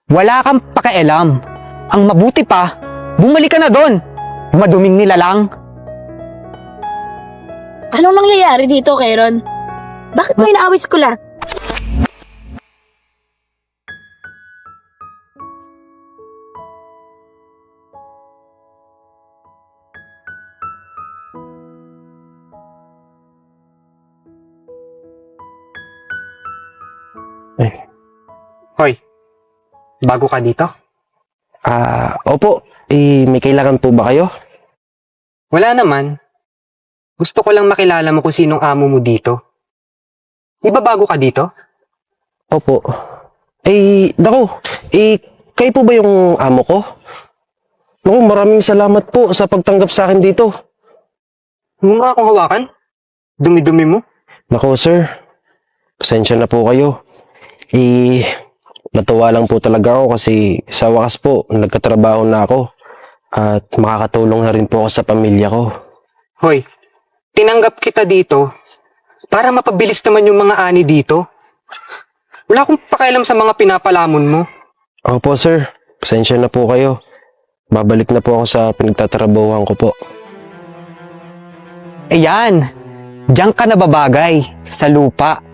Wala kang pakialam. Ang mabuti pa, bumalik ka na doon. Maduming nilalang. Anong nangyayari dito, Keron? Bakit mo inaawis ko lang? Hoy, bago ka dito? Opo. May kailangan po ba kayo? Wala naman. Gusto ko lang makilala mo kung sinong amo mo dito. Di ba bago ka dito? Opo. Naku. Kayo po ba yung amo ko? Naku, maraming salamat po sa pagtanggap sa akin dito. Huwag nga akong hawakan. Dumi-dumi mo. Naku, sir. Pasensya na po kayo. Natuwa lang po talaga ako kasi sa wakas po, nagkatrabaho na ako. At makakatulong na rin po ako sa pamilya ko. Hoy, tinanggap kita dito para mapabilis naman yung mga ani dito. Wala akong pakialam sa mga pinapalamon mo. Opo, sir. Pasensya na po kayo. Babalik na po ako sa pinagtatrabahuhan ko po. Ayan, diyan ka nababagay sa lupa.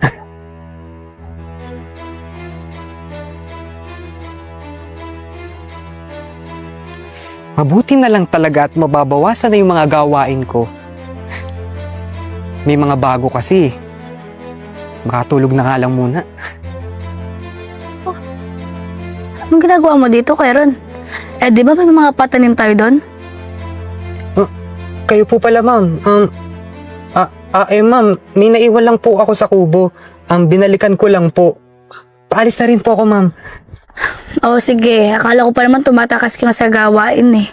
Mabuti na lang talaga at mababawasan na yung mga gawain ko. May mga bago kasi. Makatulog na nga lang muna. Anong ginagawa mo dito, Keron? Di ba may mga patanim tayo doon? Kayo po pala, ma'am. Ma'am, may naiwan lang po ako sa kubo. Binalikan ko lang po. Paalis na rin po ako, ma'am. Oo, sige. Akala ko pa naman tumatakas ka na sa gawain eh.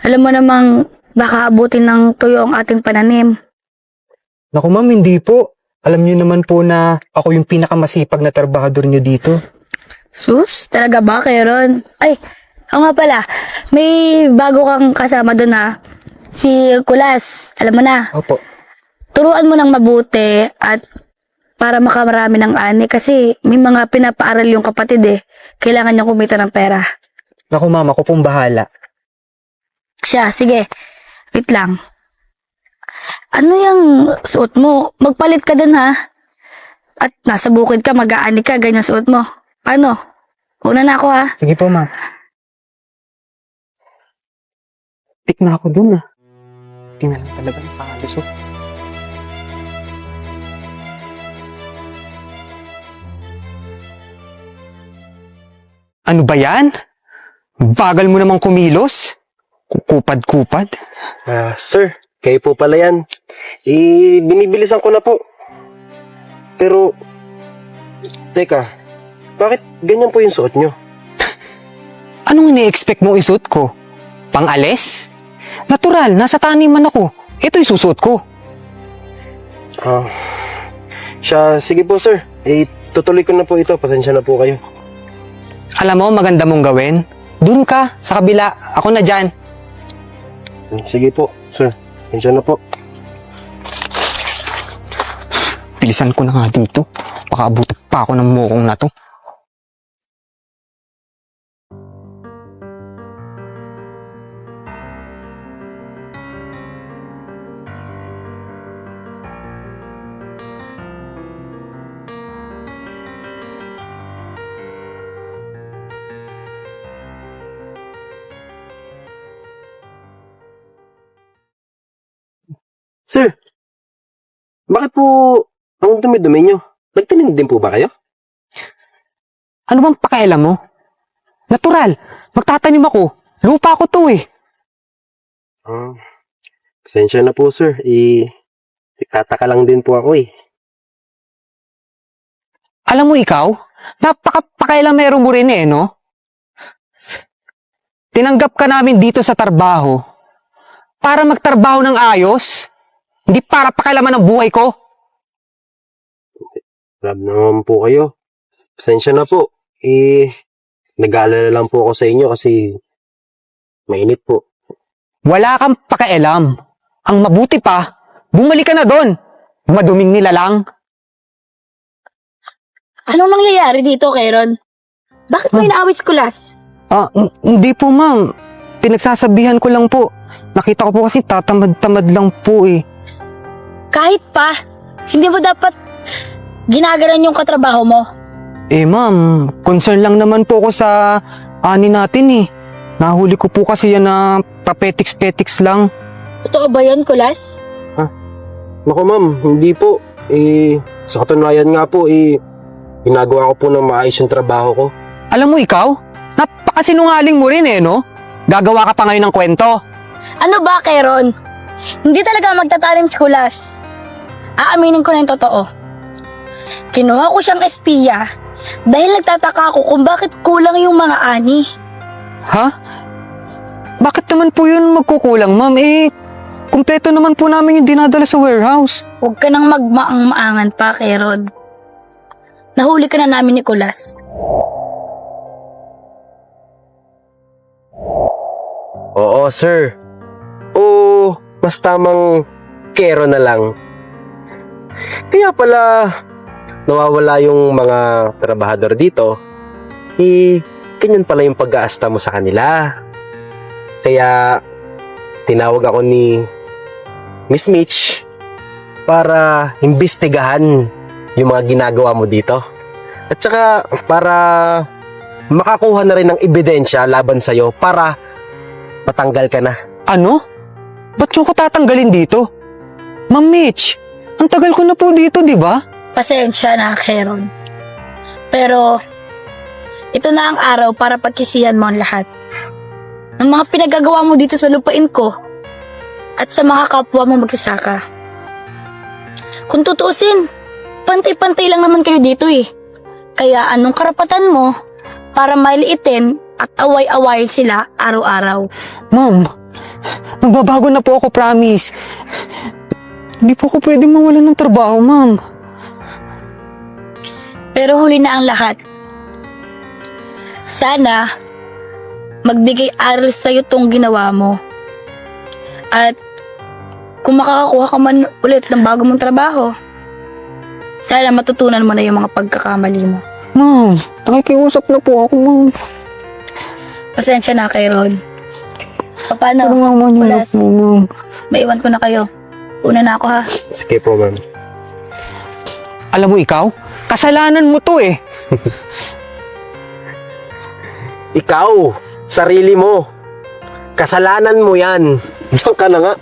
Alam mo namang baka abutin ng tuyo ang ating pananim. Naku, ma'am, hindi po. Alam niyo naman po na ako yung pinakamasipag na trabahador niyo dito. Sus, talaga ba, Keron? Ay, oo nga pala. May bago kang kasama doon ha. Si Kulas, alam mo na. Opo. Turuan mo ng mabuti at para makamarami ng ani kasi may mga pinapaaral yung kapatid eh. Kailangan niyang kumita ng pera. Naku, ma'am, ako pong bahala. Siya, sige. Wait lang. Ano yung suot mo? Magpalit ka dun ha. At nasa bukid ka, mag-aani ka, ganyan suot mo. Paano? Una na ako ha. Sige po, ma'am. Tik na ako dun ah. Di na lang talaga nakakalusot. Ano ba yan? Bagal mo namang kumilos. Kupad-kupad. Sir, kayo po pala yan. Binibilisan ko na po. Pero, teka, bakit ganyan po yung suot nyo? Anong ini-expect mong isuot ko? Pang-alis? Natural, nasa taniman ako. Ito yung susuot ko. Sige po sir. Tutuloy ko na po ito. Pasensya na po kayo. Alam mo, maganda mong gawin. Doon ka, sa kabila. Ako na dyan. Sige po, sir. Pasensya na po. Bilisan ko na nga dito. Baka abutin pa ako ng mukong na to. Sir, bakit po ang dumi-dumi nyo? Nagtanim din po ba kayo? Ano bang pakialam mo? Natural, magtatanim ako. Lupa ko to eh. Pasensya na po sir. Nagtataka lang din po ako eh. Alam mo ikaw, napaka-pakialamero mo rin eh, no? Tinanggap ka namin dito sa trabaho para magtrabaho ng ayos. Hindi para pakialaman ng buhay ko. Grabe naman po kayo. Pasensya na po. Nag-aalala lang po ako sa inyo kasi mainit po. Wala kang pakialam. Ang mabuti pa, bumalik ka na doon. Maduming nilalang. Anong nangyayari dito, Keron? Bakit mo inaaway si Kulas? Hindi po, ma'am. Pinagsasabihan ko lang po. Nakita ko po kasi tatamad-tamad lang po eh. Kahit pa, hindi mo dapat ginagaran yung katrabaho mo. Eh, ma'am, concern lang naman po ako sa ani natin eh. Nahuli ko po kasi yan na papetiks-petiks lang. Totoo ba yan, Kulas? Naku ma'am, hindi po. Sa katunayan nga po, ginagawa ko po ng maayos yung trabaho ko. Alam mo ikaw, napakasinungaling mo rin eh, no? Gagawa ka pa ngayon ng kwento. Ano ba, Keron? Hindi talaga magtatalim si Kulas. Aaminin ko na yung totoo. Kinuha ko siyang espiya dahil nagtataka ako kung bakit kulang yung mga ani. Ha? Bakit naman po yun magkukulang, ma'am? Kumpleto naman po namin yung dinadala sa warehouse. Huwag ka nang magmaang-maangan pa, Keron. Nahuli ka na namin ni Kulas. Oo, sir. O mas tamang kero na lang. Kaya pala nawawala yung mga trabahador dito. Ganyan pala yung pag-aasta mo sa kanila. Kaya tinawag ako ni Miss Mitch para imbestigahan yung mga ginagawa mo dito. At saka para makakuha na rin ng ebidensya laban sa'yo para patanggal ka na. Ano? Ba't yung ko tatanggalin dito? Ma'am Mitch, ang tagal ko na po dito, di ba? Pasensya na, Keron. Pero, ito na ang araw para pagkisihan mo ang lahat. Ng mga pinagagawa mo dito sa lupain ko at sa mga kapwa mo magsasaka. Kung tutuusin, pantay-pantay lang naman kayo dito eh. Kaya anong karapatan mo para mailiitin at away-away sila araw-araw? Ma'am, magbabago na po ako, promise. Hindi po ako pwedeng mawalan ng trabaho, ma'am. Pero huli na ang lahat. Sana, magbigay aral sa'yo tong ginawa mo. At kung makakakuha ka man ulit ng bago mong trabaho, sana matutunan mo na yung mga pagkakamali mo. Ma'am, nakikiusap na po ako, ma'am. Pasensya na kay Ron. Paano? Pero mama niyo na Kulas. po, ma'am. Maiwan ko na kayo. Una na ako ha. Sige po, ma'am. Alam mo ikaw, kasalanan mo to eh. Ikaw, sarili mo. Kasalanan mo yan. Diyan ka na nga.